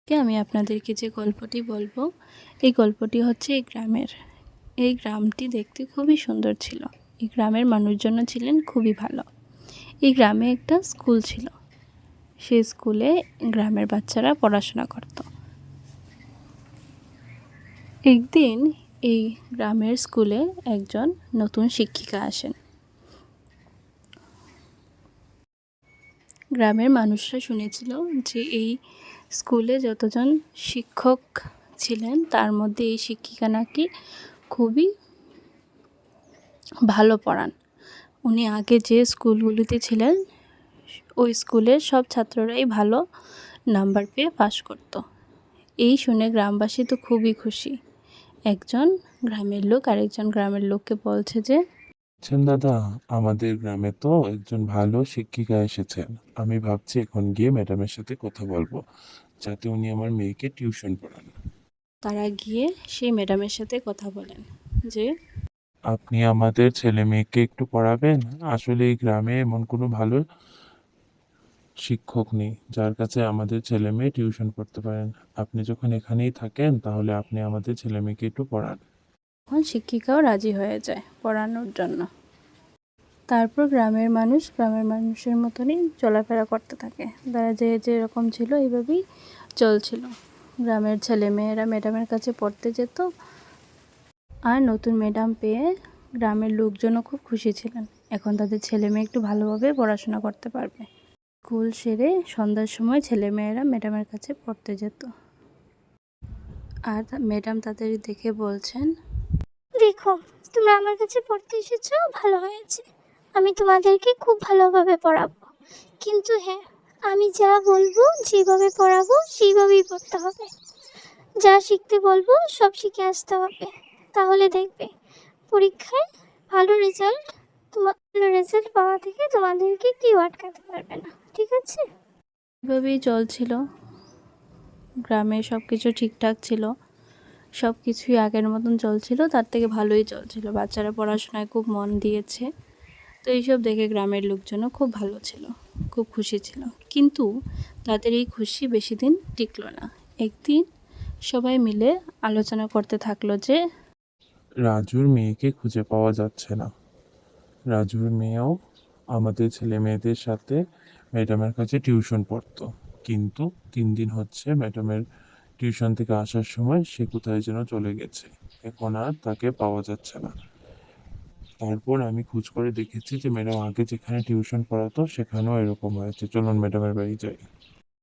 আমি আপনাদেরকে যে গল্পটি বলবো, এই গল্পটি হচ্ছে এই গ্রামের। এই গ্রামটি দেখতে খুবই সুন্দর ছিল। এই গ্রামের মানুষজন ছিলেন খুবই ভালো। এই গ্রামে একটা স্কুল ছিল। সেই স্কুলে গ্রামের বাচ্চারা পড়াশোনা করত। একদিন এই গ্রামের স্কুলে একজন নতুন শিক্ষিকা আসেন। গ্রামের মানুষরা শুনেছিল যে এই স্কুলে যতজন শিক্ষক ছিলেন তার মধ্যে এই শিক্ষিকা নাকি খুবই ভালো পড়ান। উনি আগে যে স্কুলগুলিতে ছিলেন ওই স্কুলের সব ছাত্ররাই ভালো নাম্বার পেয়ে পাশ করত। এই শুনে গ্রামবাসী তো খুবই খুশি। একজন গ্রামের লোক আরেকজন গ্রামের লোককে বলছে যে, দাদা, আমাদের গ্রামে তো একজন ভালো শিক্ষিকা এসেছেন। আমি ভাবছি এখন গিয়ে ম্যাডামের সাথে কথা বলবো, যাতে উনি আমার মেয়েকে টিউশন পড়ান। তারা গিয়ে সেই ম্যাডামের সাথে কথা বলেন যে, আপনি আমাদের ছেলে মেয়েকে একটু পড়াবেন? আসলে এই গ্রামে এমন কোনো ভালো শিক্ষক নেই যার কাছে আমাদের ছেলে মেয়ে টিউশন পড়তে পারেন। আপনি যখন এখানেই থাকেন, তাহলে আপনি আমাদের ছেলে মেয়েকে একটু পড়ান। তখন শিক্ষিকাও রাজি হয়ে যায় পড়ানোর জন্য। তারপর গ্রামের মানুষের মতনই চলাফেরা করতে থাকে। তারা যে যেরকম ছিল এইভাবেই চলছিল। গ্রামের ছেলেমেয়েরা ম্যাডামের কাছে পড়তে যেত, আর নতুন ম্যাডাম পেয়ে গ্রামের লোকজনও খুব খুশি ছিলেন। এখন তাদের ছেলে মেয়ে একটু ভালোভাবে পড়াশোনা করতে পারবে। স্কুল সেরে সন্ধ্যার সময় ছেলেমেয়েরা ম্যাডামের কাছে পড়তে যেত, আর ম্যাডাম তাদের দেখে বলছেন, দেখো, তোমরা আমার কাছে পড়তে এসেছো, ভালো হয়েছে। আমি তোমাদেরকে খুব ভালোভাবে পড়াবো। কিন্তু হ্যাঁ, আমি যা বলবো, যেভাবে পড়াবো সেইভাবেই পড়তে হবে। যা শিখতে বলবো সব শিখে আসতে হবে। তাহলে দেখবে পরীক্ষায় ভালো রেজাল্ট পাওয়া থেকে তোমাদেরকে কেউ আটকাতে পারবে না। ঠিক আছে? এভাবেই চলছিল। গ্রামে সব কিছু ঠিকঠাক ছিল, সব কিছুই আগের মতন চলছিল, তার থেকে ভালোই চলছিল। বাচ্চারা পড়াশোনায় খুব মন দিয়েছে। তো এইসব দেখে গ্রামের লোকজনও খুব ভালো ছিল, খুব খুশি ছিল। কিন্তু তাদের এই খুশি বেশি দিন টিকলো না। একদিন সবাই মিলে আলোচনা করতে থাকলো যে, রাজুর মেয়েকে খুঁজে পাওয়া যাচ্ছে না। রাজুর মেয়েও আমাদের ছেলে মেয়েদের সাথে ম্যাডামের কাছে টিউশন পড়তো, কিন্তু 3 দিন হচ্ছে ম্যাডামের টিউশন থেকে আসার সময় সে কোথায় যেন চলে গেছে। এখন আর তাকে পাওয়া যাচ্ছে না। তারপর আমি খোঁজ করে দেখেছি যে ম্যাডাম আগে যেখানে টিউশন পড়াতো সেখানেও এরকম হয়েছে। চলুন ম্যাডামের বাড়ি যাই।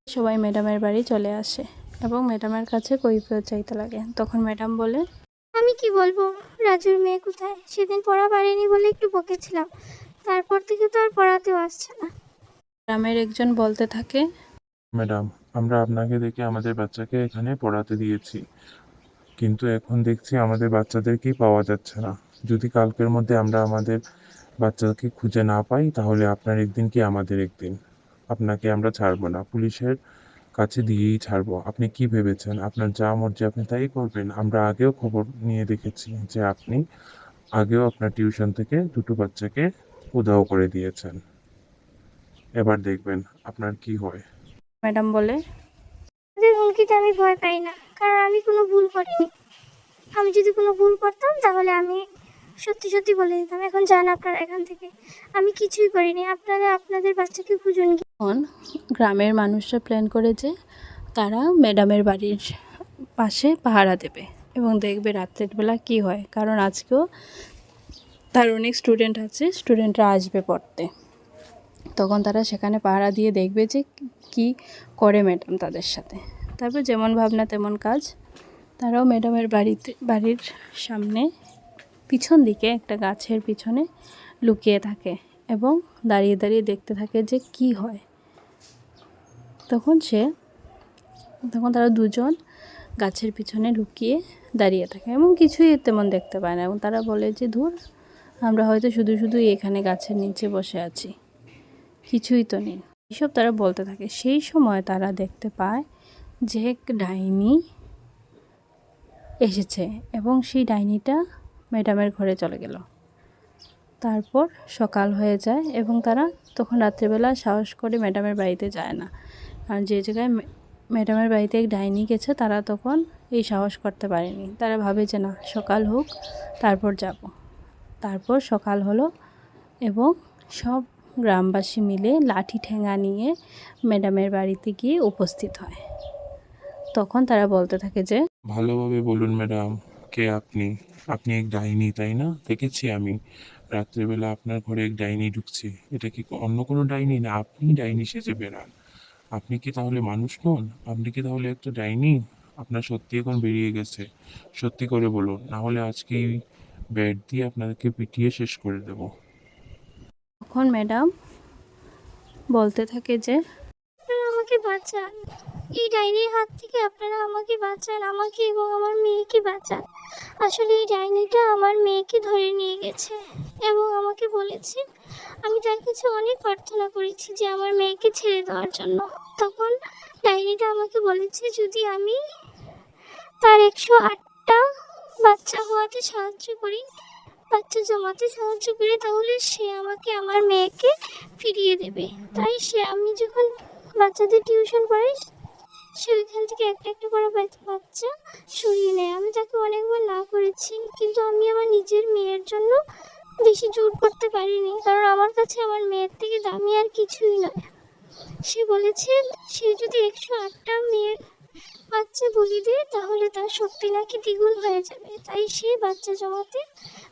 সবাই ম্যাডামের বাড়ি চলে আসে এবং ম্যাডামের কাছে কৈফিয়ত চাইতে লাগে। তখন ম্যাডাম বলে, আমি কি বলবো, রাজুর মেয়ে কোথায়? সেদিন পড়া পারেনি বলে একটু বকেছিলাম, তারপর থেকে তো আর পড়াতেও আসছে না। গ্রামের একজন বলতে থাকে, ম্যাডাম, আমরা আপনাকে দেখে আমাদের বাচ্চাকে এখানে পড়াতে দিয়েছি, কিন্তু এখন দেখছি আমাদের বাচ্চাদেরকেই পাওয়া যাচ্ছে না। যদি কালকের মধ্যে আমরা আমাদের বাচ্চাকে খুঁজে না পাই, তাহলে আপনার একদিন কি আমাদের একদিন। আপনাকে আমরা ছাড়বো না, পুলিশের কাছে দিয়েই ছাড়বো। আপনি কি ভেবেছেন আপনার যা মর্জি আপনি তাই করবেন? আমরা আগেও খবর নিয়ে দেখেছি যে আপনি আগেও আপনার টিউশন থেকে 2টো বাচ্চাকে উধাও করে দিয়েছেন। এবার দেখবেন আপনার কি হয়। ম্যাডাম বলে, ওদের হুমকিতে আমি ভয় পাই না, কারণ আমি কোনো ভুল করিনি। আমি যদি কোনো ভুল করতাম তাহলে আমি সত্যি সত্যি বলে দিতাম। এখন যান আপনারা এখান থেকে, আমি কিছুই করিনি। আপনারা আপনাদের বাচ্চাকে খুঁজুন। তখন গ্রামের মানুষরা প্ল্যান করে যে তারা ম্যাডামের বাড়ির পাশে পাহারা দেবে এবং দেখবে রাত্রের বেলা কী হয়, কারণ আজকেও তার অনেক স্টুডেন্ট আছে, স্টুডেন্টরা আসবে পড়তে। তখন তারা সেখানে পাহারা দিয়ে দেখবে যে কি করে ম্যাডাম তাদের সাথে। তারপর যেমন ভাবনা তেমন কাজ। তারাও ম্যাডামের বাড়ির সামনে পিছন দিকে একটা গাছের পিছনে লুকিয়ে থাকে এবং দাঁড়িয়ে দাঁড়িয়ে দেখতে থাকে যে কি হয়। তখন তারা দুজন গাছের পিছনে লুকিয়ে দাঁড়িয়ে থাকে এবং কিছুই তেমন দেখতে পায় না, এবং তারা বলে যে ধুর, আমরা হয়তো শুধু শুধু এখানে গাছের নিচে বসে আছি, কিছুই তো নেই। এসব তারা বলতে থাকে। সেই সময় তারা দেখতে পায় যে এক ডাইনি এসেছে এবং সেই ডাইনিটা ম্যাডামের ঘরে চলে গেল। তারপর সকাল হয়ে যায় এবং তারা তখন রাত্রেবেলা সাহস করে ম্যাডামের বাড়িতে যায় না, কারণ যে জায়গায় ম্যাডামের বাড়িতে এক ডাইনি গেছে, তারা তখন এই সাহস করতে পারেনি। তারা ভাবে যে না, সকাল হোক তারপর যাব। তারপর সকাল হলো এবং সব গ্রামবাসী মিলে লাঠি ঠেঙা নিয়ে ম্যাডামের বাড়িতে গিয়ে উপস্থিত হয়। তখন তারা বলতে থাকে যে ভালোভাবে বলুন ম্যাডাম, কে আপনি? আপনি এক ডাইনি তাই না? দেখেছি আমি রাত্রেবেলা আপনার ঘরে এক ডাইনি ঢুকছে। এটা কি অন্য কোনো ডাইনি, না আপনি ডাইনি সেজে বেড়ান? আপনি কি তাহলে মানুষ নন? আপনি কি তাহলে একটা ডাইনি? আপনার সত্যি এখন বেরিয়ে গেছে, সত্যি করে বলুন, না হলে আজকে এই ব্যাট দিয়ে আপনাদেরকে পিটিয়ে শেষ করে দেব। তখন ম্যাডাম বলতে থাকে যে আপনারা আমাকে বাঁচান, এই ডাইনির হাত থেকে আপনারা আমাকে বাঁচান, আমাকে এবং আমার মেয়েকে বাঁচান। আসলে এই ডাইনিটা আমার মেয়েকে ধরে নিয়ে গেছে এবং আমাকে বলেছে, আমি তার কাছে অনেক প্রার্থনা করেছি যে আমার মেয়েকে ছেড়ে দেওয়ার জন্য। তখন ডাইনিটা আমাকে বলেছে যদি আমি তার 108টা বাচ্চা হওয়াতে সাহায্য করি, বাচ্চা জমাতে সাহায্য করি, তাহলে সে আমাকে আমার মেয়েকে ফিরিয়ে দেবে। তাই আমি যখন বাচ্চাদের টিউশন পড়াই, সে ওইখান থেকে একটা একটা করে বাচ্চা সরিয়ে নেয়। আমি তাকে অনেকবার না করেছি, কিন্তু আমি আমার নিজের মেয়ের জন্য বেশি জোর করতে পারিনি, কারণ আমার কাছে আমার মেয়ের থেকে দামি আর কিছুই নয়। সে বলেছে সে যদি 108টা মেয়ের বাচ্চা বলি দেয় তাহলে তার শক্তি নাকি দ্বিগুণ হয়ে যাবে। তাই সে বাচ্চা জমাতে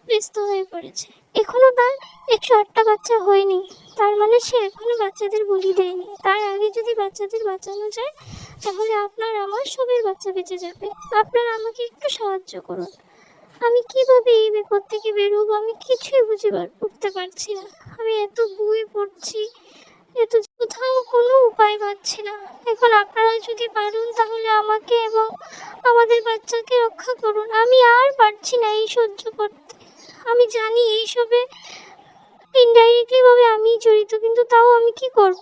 ব্যস্ত হয়ে পড়েছে। এখনো তার 108টা বাচ্চা হয়নি, তার মানে সে এখনো বাচ্চাদের বলি দেয়নি। তার আগে যদি বাচ্চাদের বাঁচানো যায় তাহলে আপনার আমার সবের বাচ্চা বেঁচে যাবে। আপনারা আমাকে একটু সাহায্য করুন। আমি কিভাবে এই বিপদ থেকে বেরোবো আমি কিছুই উঠতে পারছি না। আমি এত বই পড়ছি, এত কোথাও কোনো উপায় পাচ্ছি না। এখন আপনারা যদি পারেন তাহলে আমাকে এবং আমাদের বাচ্চাকে রক্ষা করুন। আমি আর পারছি না এই সহ্য করতে। আমি জানি এইসবে ইনডাইরেক্টলি ভাবে আমি জড়িত, কিন্তু তাও আমি কি করব?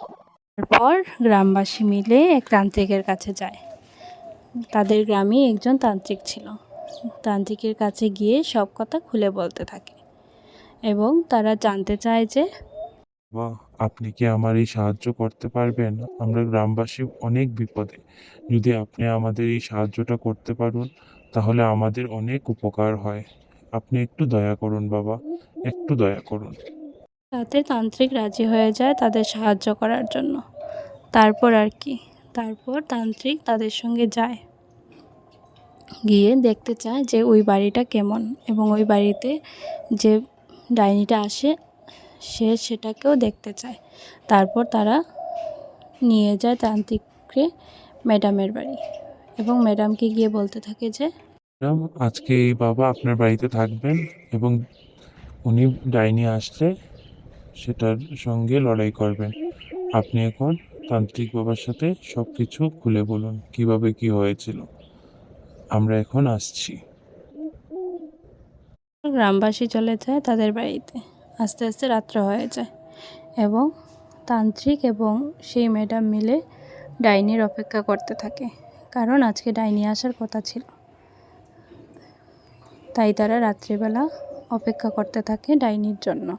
তারপর গ্রামবাসী মিলে এক তান্ত্রিকের কাছে যায়। তাদের গ্রামে একজন তান্ত্রিক ছিল। তান্ত্রিকের কাছে গিয়ে সব কথা খুলে বলতে থাকে এবং তারা জানতে চায় যে বাহ, আপনি কি আমার এই সাহায্য করতে পারবেন? আমরা গ্রামবাসী অনেক বিপদে। যদি আপনি আমাদের এই সাহায্যটা করতে পারেন তাহলে আমাদের অনেক উপকার হয়। আপনি একটু দয়া করুন বাবা, একটু দয়া করুন। তাতে তান্ত্রিক রাজি হয়ে যায় তাদের সাহায্য করার জন্য। তারপর আর কি, তারপর তান্ত্রিক তাদের সঙ্গে যায়, গিয়ে দেখতে চায় যে ওই বাড়িটা কেমন এবং ওই বাড়িতে যে ডাইনিটা আসে সে সেটাকেও দেখতে চায়। তারপর তারা নিয়ে যায় তান্ত্রিককে ম্যাডামের বাড়ি এবং ম্যাডামকে গিয়ে বলতে থাকে যে ম্যাডাম, আজকে এই বাবা আপনার বাড়িতে থাকবেন এবং উনি ডাইনি আসলে সেটার সঙ্গে লড়াই করবেন। আপনি এখন তান্ত্রিক বাবার সাথে সব কিছু খুলে বলুন, কিভাবে কি হয়েছিল। আমরা এখন আসছি। গ্রামবাসী চলে যায় তাদের বাড়িতে। আস্তে আস্তে রাত্র হয়ে যায় এবং তান্ত্রিক এবং সেই ম্যাডাম মিলে ডাইনির অপেক্ষা করতে থাকে, কারণ আজকে ডাইনি আসার কথা ছিল। তাই তারা রাত্রিবেলা অপেক্ষা করতে থাকে ডাইনির জন্য।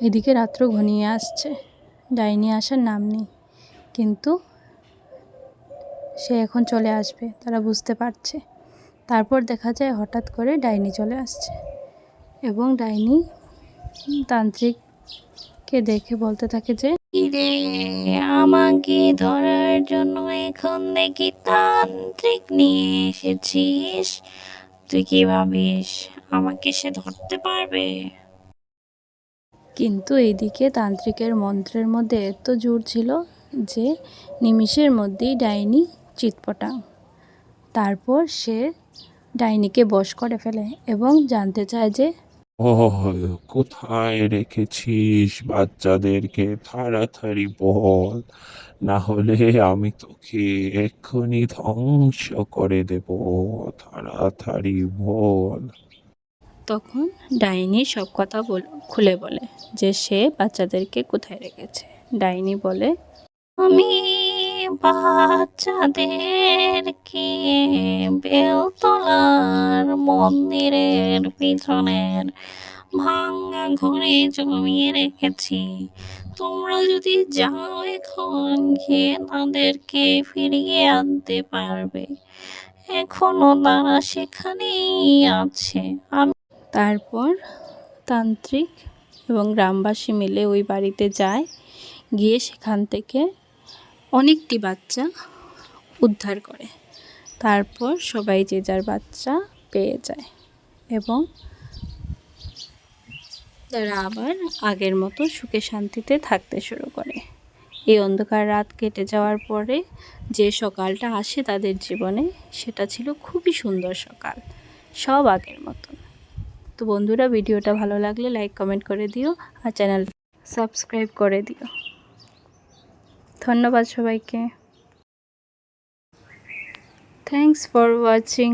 এদিকে রাত্র ঘনিয়ে আসছে, ডাইনি আসার নাম নেই, কিন্তু সে এখন চলে আসবে তারা বুঝতে পারছে। তারপর দেখা যায় হঠাৎ করে ডাইনি চলে আসছে এবং ডাইনি তান্ত্রিককে দেখে বলতে থাকে যে রে, আমাকে ধরার জন্য এখন দেখি তান্ত্রিক নিয়ে এসেছিস। তুই কি ভাবিস আমাকে সে ধরতে পারবে? কিন্তু এইদিকে তান্ত্রিকের মন্ত্রের মধ্যে এত জোর ছিল যে নিমিষের মধ্যেই ডাইনি চিৎপটাং। তারপর সে ডাইনিকে বশ করে ফেলে এবং জানতে চায় যে ওহ, কোথায় রেখেছিস বাচ্চাদেরকে? তাড়াতাড়ি বল, না হলে আমি তোকে এক্ষুনি ধ্বংস করে দেব। তাড়াতাড়ি বল। তখন ডাইনি সব কথা খুলে বলে যে সে বাচ্চাদেরকে কোথায় রেখেছে। ডাইনি বলে আমি বাচ্চাদেরকে বেলতলার মন্দিরের পিছনের ভাঙা ঘরে জমিয়ে রেখেছি। তোমরা যদি যাও এখন গিয়ে তাদেরকে ফিরিয়ে আনতে পারবে। এখনো তারা সেখানেই আছে। তারপর তান্ত্রিক এবং গ্রামবাসী মিলে ওই বাড়িতে যায়, গিয়ে সেখান থেকে অনেকটি বাচ্চা উদ্ধার করে। তারপর সবাই যে যার বাচ্চা পেয়ে যায় এবং তারা আবার আগের মতো সুখে শান্তিতে থাকতে শুরু করে। এই অন্ধকার রাত কেটে যাওয়ার পরে যে সকালটা আসে তাদের জীবনে, সেটা ছিল খুবই সুন্দর সকাল, সব আগের মতন। তো বন্ধুরা, ভিডিওটা ভালো লাগলে লাইক কমেন্ট করে দিও আর চ্যানেল সাবস্ক্রাইব করে দিও। ধন্যবাদ সবাইকে। Thanks for watching.